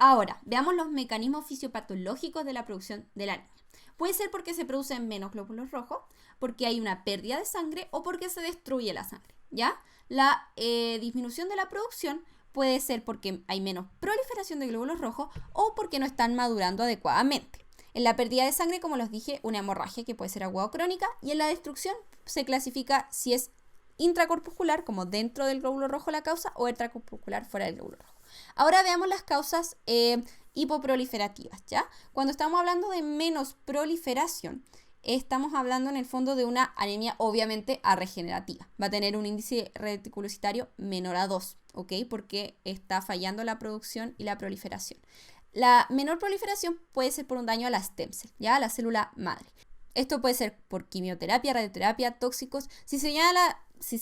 Ahora, veamos los mecanismos fisiopatológicos de la producción de la anemia. Puede ser porque se producen menos glóbulos rojos, porque hay una pérdida de sangre o porque se destruye la sangre, ¿ya? La disminución de la producción puede ser porque hay menos proliferación de glóbulos rojos o porque no están madurando adecuadamente. En la pérdida de sangre, como les dije, una hemorragia que puede ser aguda o crónica, y en la destrucción se clasifica si es intracorpuscular, como dentro del glóbulo rojo la causa, o extracorpuscular fuera del glóbulo rojo. Ahora veamos las causas hipoproliferativas, ¿ya? Cuando estamos hablando de menos proliferación, estamos hablando en el fondo de una anemia obviamente arregenerativa. Va a tener un índice reticulocitario menor a 2, ¿ok? Porque está fallando la producción y la proliferación. La menor proliferación puede ser por un daño a la stem cell, ¿ya? A la célula madre. Esto puede ser por quimioterapia, radioterapia, tóxicos. Si se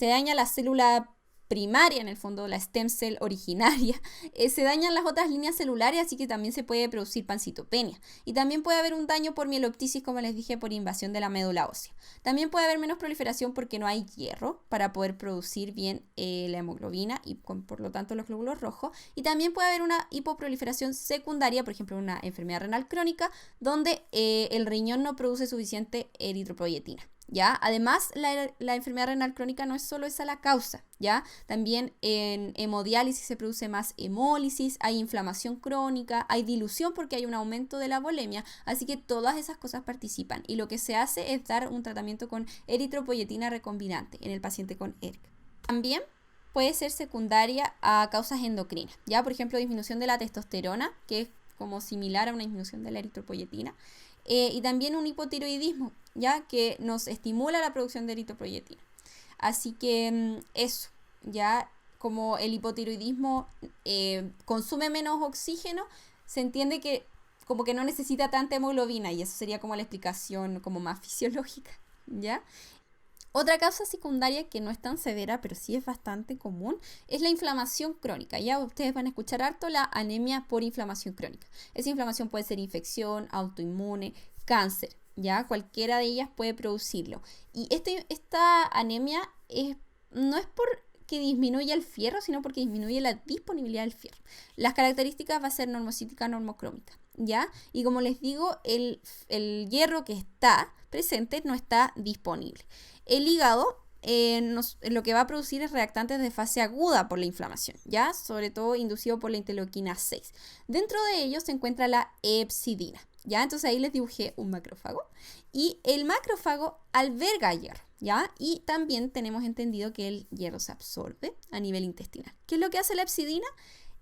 daña la célula primaria, en el fondo la stem cell originaria, se dañan las otras líneas celulares, así que también se puede producir pancitopenia. Y también puede haber un daño por mieloptisis, como les dije, por invasión de la médula ósea. También puede haber menos proliferación porque no hay hierro para poder producir bien la hemoglobina y por lo tanto los glóbulos rojos. Y también puede haber una hipoproliferación secundaria, por ejemplo, una enfermedad renal crónica, donde el riñón no produce suficiente eritropoyetina. ¿Ya? Además, la enfermedad renal crónica no es solo esa la causa, ¿ya? También en hemodiálisis se produce más hemólisis, hay inflamación crónica, hay dilución porque hay un aumento de la volemia, así que todas esas cosas participan. Y lo que se hace es dar un tratamiento con eritropoyetina recombinante en el paciente con ERC. También puede ser secundaria a causas endocrinas, ¿ya? Por ejemplo, disminución de la testosterona, que es como similar a una disminución de la eritropoyetina. Y también un hipotiroidismo, ya que nos estimula la producción de eritropoyetina. Así que eso, ya como el hipotiroidismo consume menos oxígeno, se entiende que como que no necesita tanta hemoglobina, y eso sería como la explicación como más fisiológica, ¿ya? Otra causa secundaria que no es tan severa, pero sí es bastante común, es la inflamación crónica. Ya ustedes van a escuchar harto la anemia por inflamación crónica. Esa inflamación puede ser infección, autoinmune, cáncer, ya cualquiera de ellas puede producirlo. Y esta anemia no es porque disminuya el fierro, sino porque disminuye la disponibilidad del fierro. Las características va a ser normocítica, normocrómica, ¿ya? Y como les digo, el hierro que está presente no está disponible. El hígado lo que va a producir es reactantes de fase aguda por la inflamación, ¿ya? Sobre todo inducido por la interleuquina 6. Dentro de ellos se encuentra la hepcidina, ¿ya? Entonces ahí les dibujé un macrófago y el macrófago alberga hierro, ¿ya? Y también tenemos entendido que el hierro se absorbe a nivel intestinal. ¿Qué es lo que hace la hepcidina?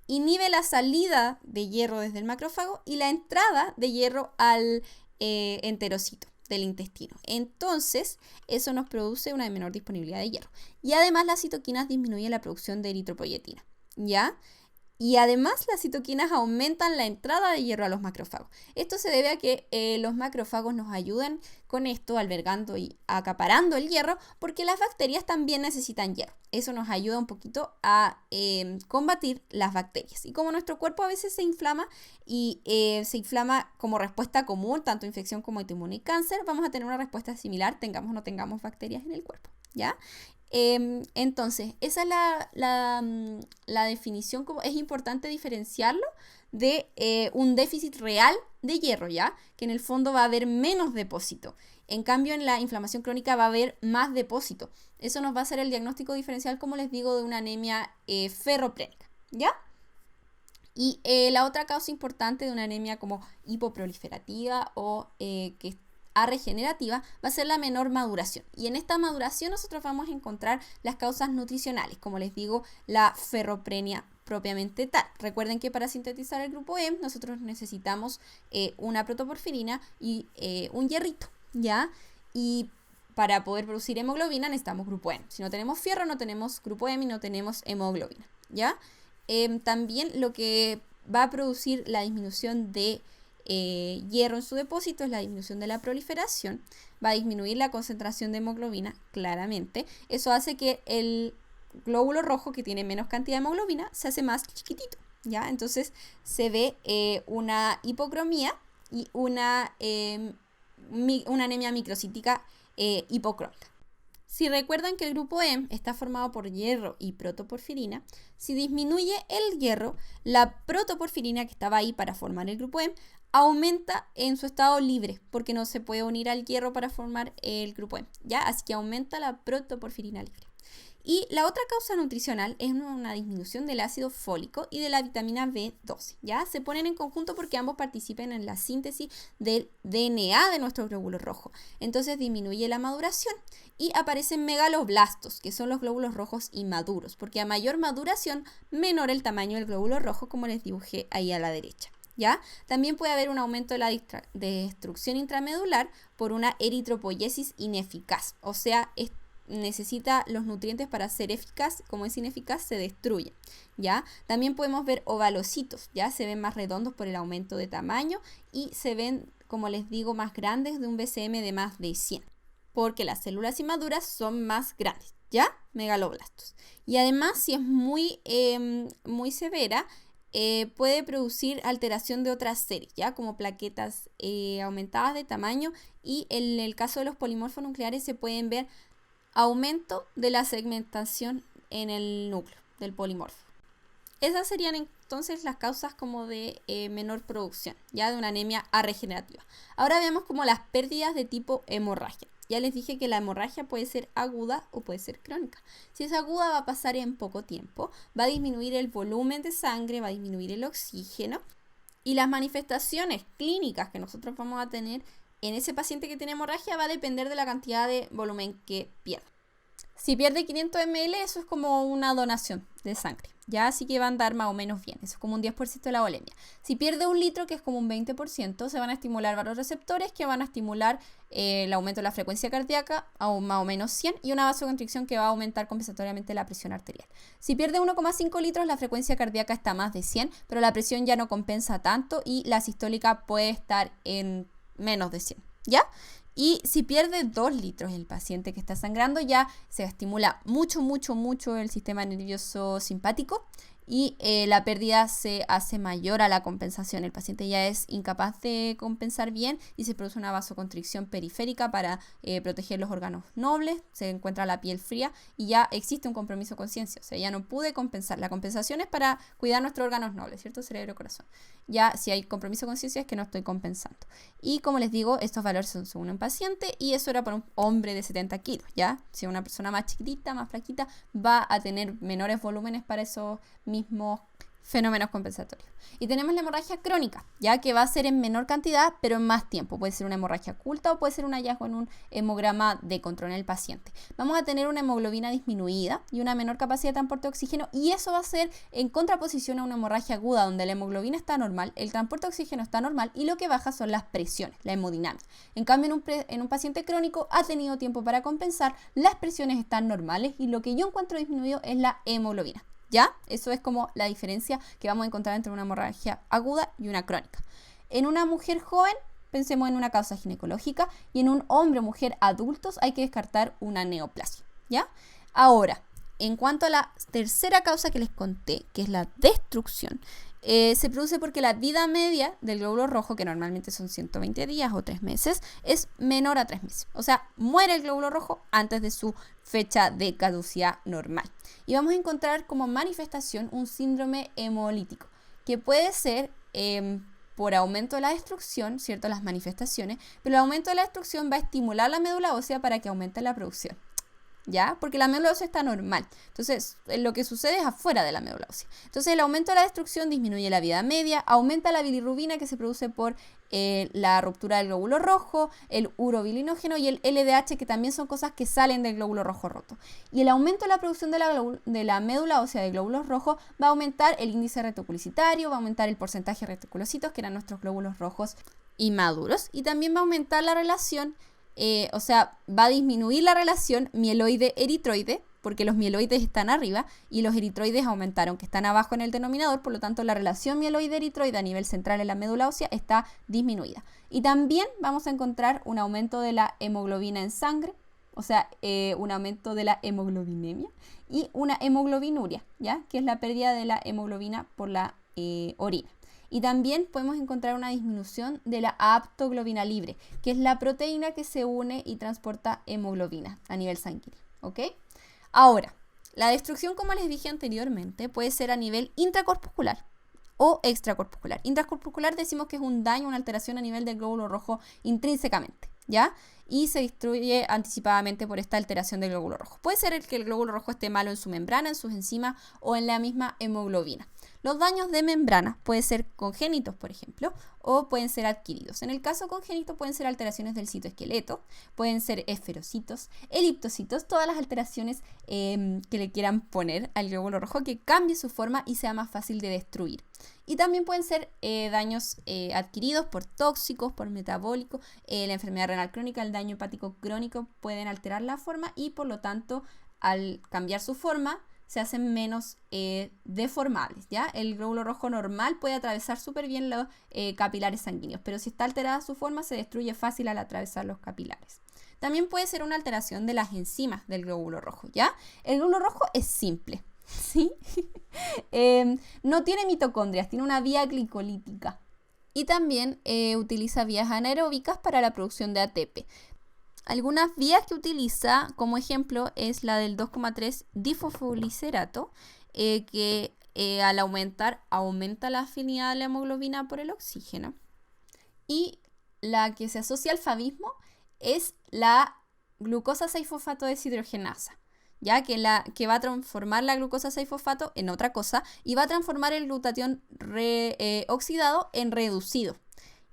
Inhibe la salida de hierro desde el macrófago y la entrada de hierro al enterocito del intestino. Entonces, eso nos produce una menor disponibilidad de hierro. Y además las citoquinas disminuyen la producción de eritropoyetina, ¿ya? Y además las citoquinas aumentan la entrada de hierro a los macrófagos. Esto se debe a que los macrófagos nos ayudan con esto, albergando y acaparando el hierro, porque las bacterias también necesitan hierro. Eso nos ayuda un poquito a combatir las bacterias. Y como nuestro cuerpo a veces se inflama y se inflama como respuesta común, tanto infección como autoinmune y cáncer, vamos a tener una respuesta similar, tengamos o no tengamos bacterias en el cuerpo, ¿ya? Entonces, esa es la definición, como es importante diferenciarlo de un déficit real de hierro, ¿ya? Que en el fondo va a haber menos depósito. En cambio, en la inflamación crónica va a haber más depósito. Eso nos va a hacer el diagnóstico diferencial, como les digo, de una anemia ferroplénica, ¿ya? Y la otra causa importante de una anemia como hipoproliferativa o que regenerativa va a ser la menor maduración. Y en esta maduración nosotros vamos a encontrar las causas nutricionales, como les digo, la ferroprenia propiamente tal. Recuerden que para sintetizar el grupo M nosotros necesitamos una protoporfirina y un hierrito, ¿ya? Y para poder producir hemoglobina necesitamos grupo M. Si no tenemos fierro no tenemos grupo M y no tenemos hemoglobina, ¿ya? También lo que va a producir la disminución de hierro en su depósito es la disminución de la proliferación, va a disminuir la concentración de hemoglobina, claramente. Eso hace que el glóbulo rojo, que tiene menos cantidad de hemoglobina, se hace más chiquitito, ¿ya? Entonces se ve una hipocromía y una anemia microcítica hipocrómica. Si recuerdan que el grupo M está formado por hierro y protoporfirina, si disminuye el hierro, la protoporfirina que estaba ahí para formar el grupo M aumenta en su estado libre, porque no se puede unir al hierro para formar el grupo M, ¿ya? Así que aumenta la protoporfirina libre. Y la otra causa nutricional es una disminución del ácido fólico y de la vitamina B12, ¿ya? Se ponen en conjunto porque ambos participan en la síntesis del DNA de nuestros glóbulos rojos. Entonces disminuye la maduración y aparecen megaloblastos, que son los glóbulos rojos inmaduros, porque a mayor maduración, menor el tamaño del glóbulo rojo, como les dibujé ahí a la derecha, ¿ya? También puede haber un aumento de la destrucción intramedular por una eritropoyesis ineficaz, o sea, necesita los nutrientes para ser eficaz, como es ineficaz, se destruye, ¿ya? También podemos ver ovalocitos, ¿ya? Se ven más redondos por el aumento de tamaño y se ven, como les digo, más grandes de un BCM de más de 100, porque las células inmaduras son más grandes, ¿ya? Megaloblastos. Y además, si es muy severa, puede producir alteración de otras series, ¿ya? Como plaquetas aumentadas de tamaño, y en el caso de los polimorfos nucleares se pueden ver aumento de la segmentación en el núcleo del polimorfo. Esas serían entonces las causas como de menor producción, ya de una anemia regenerativa. Ahora veamos como las pérdidas de tipo hemorragia. Ya les dije que la hemorragia puede ser aguda o puede ser crónica. Si es aguda va a pasar en poco tiempo, va a disminuir el volumen de sangre, va a disminuir el oxígeno, y las manifestaciones clínicas que nosotros vamos a tener en ese paciente que tiene hemorragia va a depender de la cantidad de volumen que pierda. Si pierde 500 ml, eso es como una donación de sangre, ya, así que va a andar más o menos bien. Eso es como un 10% de la volemia. Si pierde 1 litro, que es como un 20%, se van a estimular varios receptores que van a estimular el aumento de la frecuencia cardíaca a un más o menos 100 y una vasoconstricción que va a aumentar compensatoriamente la presión arterial. Si pierde 1,5 litros, la frecuencia cardíaca está más de 100, pero la presión ya no compensa tanto y la sistólica puede estar en menos de 100, ¿ya? Y si pierde 2 litros el paciente que está sangrando, ya se estimula mucho el sistema nervioso simpático y la pérdida se hace mayor a la compensación. El paciente ya es incapaz de compensar bien y se produce una vasoconstricción periférica para proteger los órganos nobles, se encuentra la piel fría y ya existe un compromiso con conciencia. O sea, ya no pude compensar. La compensación es para cuidar nuestros órganos nobles, ¿cierto? Cerebro, corazón. Ya si hay compromiso con conciencia es que no estoy compensando. Y como les digo, estos valores son según un paciente y eso era para un hombre de 70 kilos, ¿ya? Si una persona más chiquitita, más flaquita, va a tener menores volúmenes para esos mismos fenómenos compensatorios. Y tenemos la hemorragia crónica, ya que va a ser en menor cantidad, pero en más tiempo. Puede ser una hemorragia oculta o puede ser un hallazgo en un hemograma de control en el paciente. Vamos a tener una hemoglobina disminuida y una menor capacidad de transporte de oxígeno, y eso va a ser en contraposición a una hemorragia aguda, donde la hemoglobina está normal, el transporte de oxígeno está normal y lo que baja son las presiones, la hemodinámica. En cambio, en un paciente crónico ha tenido tiempo para compensar, las presiones están normales y lo que yo encuentro disminuido es la hemoglobina. ¿Ya? Eso es como la diferencia que vamos a encontrar entre una hemorragia aguda y una crónica. En una mujer joven, pensemos en una causa ginecológica, y en un hombre o mujer adultos hay que descartar una neoplasia, ¿ya? Ahora, en cuanto a la tercera causa que les conté, que es la destrucción, se produce porque la vida media del glóbulo rojo, que normalmente son 120 días o 3 meses, es menor a 3 meses. O sea, muere el glóbulo rojo antes de su fecha de caducidad normal. Y vamos a encontrar como manifestación un síndrome hemolítico, que puede ser por aumento de la destrucción, ¿cierto? Las manifestaciones, pero el aumento de la destrucción va a estimular la médula ósea para que aumente la producción, ¿ya? Porque la médula ósea está normal. Entonces, lo que sucede es afuera de la médula ósea. Entonces, el aumento de la destrucción disminuye la vida media, aumenta la bilirrubina que se produce por la ruptura del glóbulo rojo, el urobilinógeno y el LDH, que también son cosas que salen del glóbulo rojo roto. Y el aumento de la producción de la médula ósea de glóbulos rojos va a aumentar el índice reticulocytario, va a aumentar el porcentaje de reticulocitos, que eran nuestros glóbulos rojos inmaduros, y también va a aumentar la relación, va a disminuir la relación mieloide-eritroide, porque los mieloides están arriba y los eritroides aumentaron, que están abajo en el denominador, por lo tanto la relación mieloide-eritroide a nivel central en la médula ósea está disminuida. Y también vamos a encontrar un aumento de la hemoglobina en sangre, un aumento de la hemoglobinemia y una hemoglobinuria, ¿ya? Que es la pérdida de la hemoglobina por la orina. Y también podemos encontrar una disminución de la aptoglobina libre, que es la proteína que se une y transporta hemoglobina a nivel sanguíneo. ¿ok? Ahora, la destrucción, como les dije anteriormente, puede ser a nivel intracorpuscular o extracorpuscular. Intracorpuscular decimos que es un daño, una alteración a nivel del glóbulo rojo intrínsecamente, ¿ya? Y se destruye anticipadamente por esta alteración del glóbulo rojo. Puede ser que el glóbulo rojo esté malo en su membrana, en sus enzimas o en la misma hemoglobina. Los daños de membrana pueden ser congénitos, por ejemplo, o pueden ser adquiridos. En el caso congénito pueden ser alteraciones del citoesqueleto, pueden ser esferocitos, eliptocitos, todas las alteraciones que le quieran poner al glóbulo rojo que cambie su forma y sea más fácil de destruir. Y también pueden ser daños adquiridos por tóxicos, por metabólicos, la enfermedad renal crónica, el daño hepático crónico pueden alterar la forma y por lo tanto al cambiar su forma se hacen menos deformables, ¿ya? El glóbulo rojo normal puede atravesar súper bien los capilares sanguíneos, pero si está alterada su forma se destruye fácil al atravesar los capilares. También puede ser una alteración de las enzimas del glóbulo rojo, ¿ya? El glóbulo rojo es simple, ¿sí? No tiene mitocondrias, tiene una vía glicolítica. Y también utiliza vías anaeróbicas para la producción de ATP. Algunas vías que utiliza, como ejemplo, es la del 2,3 difosfoliserato, que al aumentar, aumenta la afinidad de la hemoglobina por el oxígeno. Y la que se asocia al favismo es la glucosa 6-fosfato deshidrogenasa, ya que va a transformar la glucosa 6-fosfato en otra cosa y va a transformar el glutatión oxidado en reducido.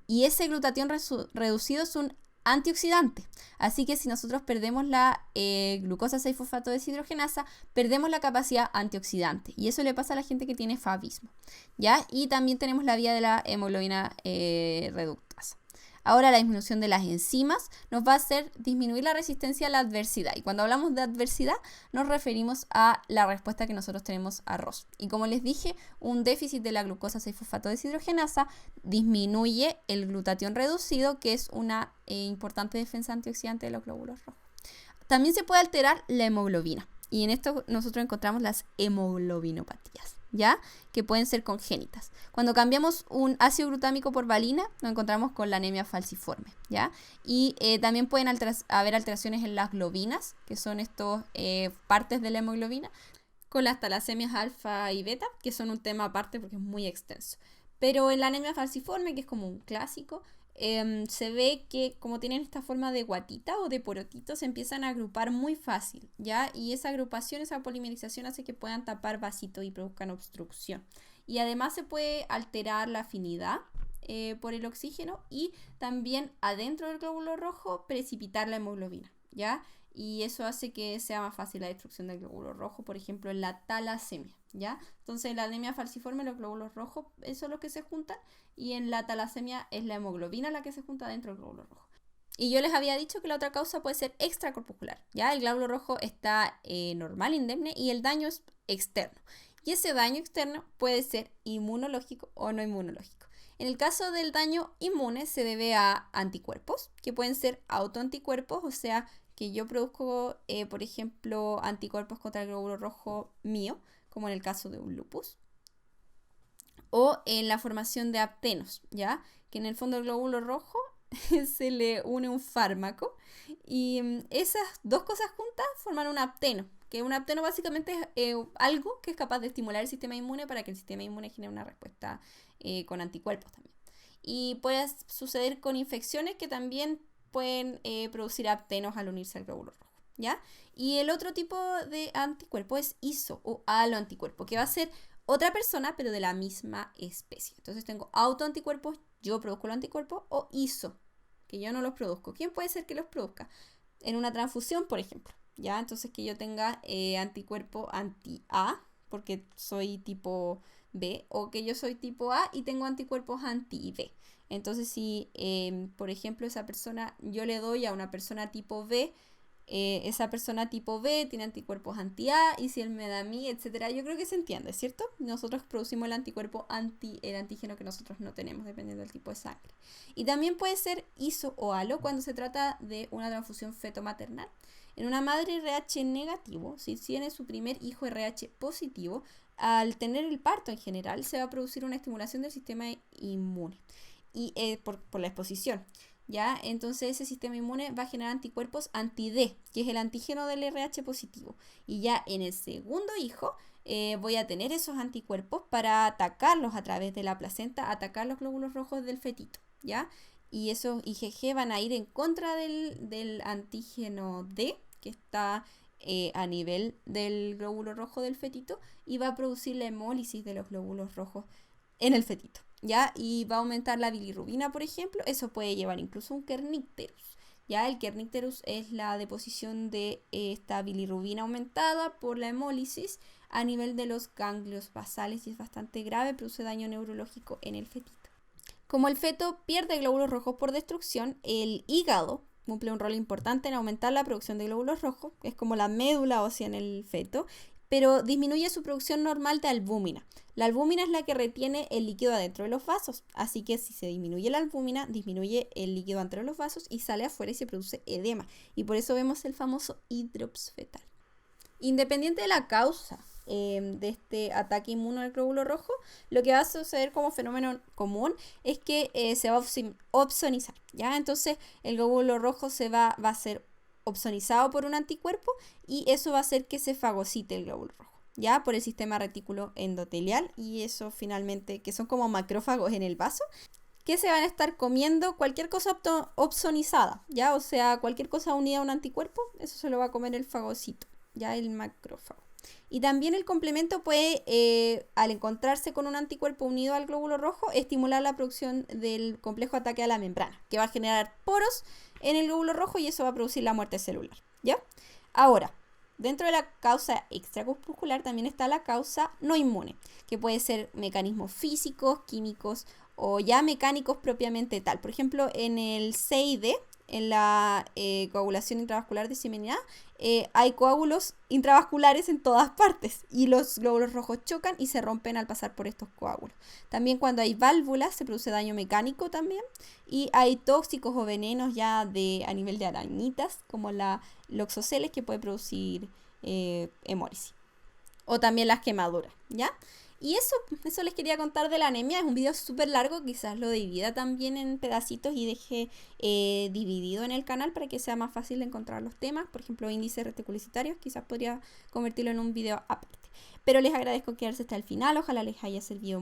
Y ese glutatión reducido es un antioxidante. Así que si nosotros perdemos la glucosa 6-fosfato deshidrogenasa, perdemos la capacidad antioxidante. Y eso le pasa a la gente que tiene favismo, ¿ya? Y también tenemos la vía de la hemoglobina reductasa. Ahora la disminución de las enzimas nos va a hacer disminuir la resistencia a la adversidad. Y cuando hablamos de adversidad nos referimos a la respuesta que nosotros tenemos a ROS. Y como les dije, un déficit de la glucosa 6-fosfato deshidrogenasa disminuye el glutatión reducido, que es una importante defensa antioxidante de los glóbulos rojos. También se puede alterar la hemoglobina. Y en esto nosotros encontramos las hemoglobinopatías, ¿ya? Que pueden ser congénitas. Cuando cambiamos un ácido glutámico por valina, nos encontramos con la anemia falciforme, ¿ya? Y también pueden haber alteraciones en las globinas, que son estos partes de la hemoglobina, con las talasemias alfa y beta, que son un tema aparte porque es muy extenso. Pero en la anemia falciforme, que es como un clásico, se ve que como tienen esta forma de guatita o de porotito, se empiezan a agrupar muy fácil, ¿ya? Y esa agrupación, esa polimerización hace que puedan tapar vasitos y produzcan obstrucción. Y además se puede alterar la afinidad por el oxígeno y también adentro del glóbulo rojo precipitar la hemoglobina, ¿ya? Y eso hace que sea más fácil la destrucción del glóbulo rojo, por ejemplo, en la talasemia, ¿ya? Entonces, en la anemia falciforme, los glóbulos rojos son los que se juntan, y en la talasemia es la hemoglobina la que se junta dentro del glóbulo rojo. Y yo les había dicho que la otra causa puede ser extracorpuscular, ¿ya? El glóbulo rojo está normal, indemne, y el daño es externo. Y ese daño externo puede ser inmunológico o no inmunológico. En el caso del daño inmune se debe a anticuerpos, que pueden ser autoanticuerpos, o sea, que yo produzco, por ejemplo, anticuerpos contra el glóbulo rojo mío, como en el caso de un lupus, o en la formación de aptenos, ¿ya? Que en el fondo del glóbulo rojo se le une un fármaco y esas dos cosas juntas forman un apteno, que un apteno básicamente es algo que es capaz de estimular el sistema inmune para que el sistema inmune genere una respuesta con anticuerpos también. Y puede suceder con infecciones que también pueden producir aptenos al unirse al glóbulo rojo, ¿ya? Y el otro tipo de anticuerpo es iso o aloanticuerpo, que va a ser otra persona pero de la misma especie. Entonces tengo autoanticuerpos, yo produzco los anticuerpos, o iso, que yo no los produzco. ¿Quién puede ser que los produzca? En una transfusión, por ejemplo, ¿ya? Entonces que yo tenga anticuerpo anti-A, porque soy tipo B, o que yo soy tipo A y tengo anticuerpos anti-B. Entonces, si, por ejemplo, esa persona, yo le doy a una persona tipo B, esa persona tipo B tiene anticuerpos anti-A, y si él me da a mí, etcétera. Yo creo que se entiende, ¿cierto? Nosotros producimos el anticuerpo el antígeno que nosotros no tenemos, dependiendo del tipo de sangre. Y también puede ser iso o alo cuando se trata de una transfusión feto-maternal. En una madre RH negativo, si tiene su primer hijo RH positivo, al tener el parto en general, se va a producir una estimulación del sistema inmune y por la exposición. ¿ya? Entonces ese sistema inmune va a generar anticuerpos anti-D, que es el antígeno del RH positivo. Y ya en el segundo hijo voy a tener esos anticuerpos para atacarlos a través de la placenta, atacar los glóbulos rojos del fetito, ¿ya? Y esos IgG van a ir en contra del antígeno D, que está a nivel del glóbulo rojo del fetito, y va a producir la hemólisis de los glóbulos rojos en el fetito, ¿ya? Y va a aumentar la bilirrubina, por ejemplo. Eso puede llevar incluso un kernicterus, ¿ya? El kernicterus es la deposición de esta bilirrubina aumentada por la hemólisis a nivel de los ganglios basales y es bastante grave, produce daño neurológico en el fetito. Como el feto pierde glóbulos rojos por destrucción, el hígado cumple un rol importante en aumentar la producción de glóbulos rojos, que es como la médula ósea en el feto, pero disminuye su producción normal de albúmina. La albúmina es la que retiene el líquido adentro de los vasos, así que si se disminuye la albúmina, disminuye el líquido adentro de los vasos y sale afuera y se produce edema. Y por eso vemos el famoso hidrops fetal. Independiente de la causa de este ataque inmuno al glóbulo rojo, lo que va a suceder como fenómeno común es que se va a opsonizar, ¿ya? Entonces el glóbulo rojo va a ser opsonizado por un anticuerpo y eso va a hacer que se fagocite el glóbulo rojo, ¿ya? Por el sistema retículo endotelial y eso finalmente, que son como macrófagos en el vaso, que se van a estar comiendo cualquier cosa opsonizada, ¿ya? O sea, cualquier cosa unida a un anticuerpo, eso se lo va a comer el fagocito, ya el macrófago. Y también el complemento puede, al encontrarse con un anticuerpo unido al glóbulo rojo, estimular la producción del complejo de ataque a la membrana, que va a generar poros en el glóbulo rojo y eso va a producir la muerte celular, ¿ya? Ahora, dentro de la causa extracorpuscular también está la causa no inmune, que puede ser mecanismos físicos, químicos o ya mecánicos propiamente tal. Por ejemplo, en el CID, en la coagulación intravascular diseminada, hay coágulos intravasculares en todas partes y los glóbulos rojos chocan y se rompen al pasar por estos coágulos. También cuando hay válvulas se produce daño mecánico también y hay tóxicos o venenos ya a nivel de arañitas como la loxoceles que puede producir hemólisis o también las quemaduras, ¿ya? Y eso les quería contar de la anemia. Es un video súper largo, quizás lo divida también en pedacitos y deje dividido en el canal para que sea más fácil de encontrar los temas. Por ejemplo, índices reticulocytarios, quizás podría convertirlo en un video aparte. Pero les agradezco quedarse hasta el final, ojalá les haya servido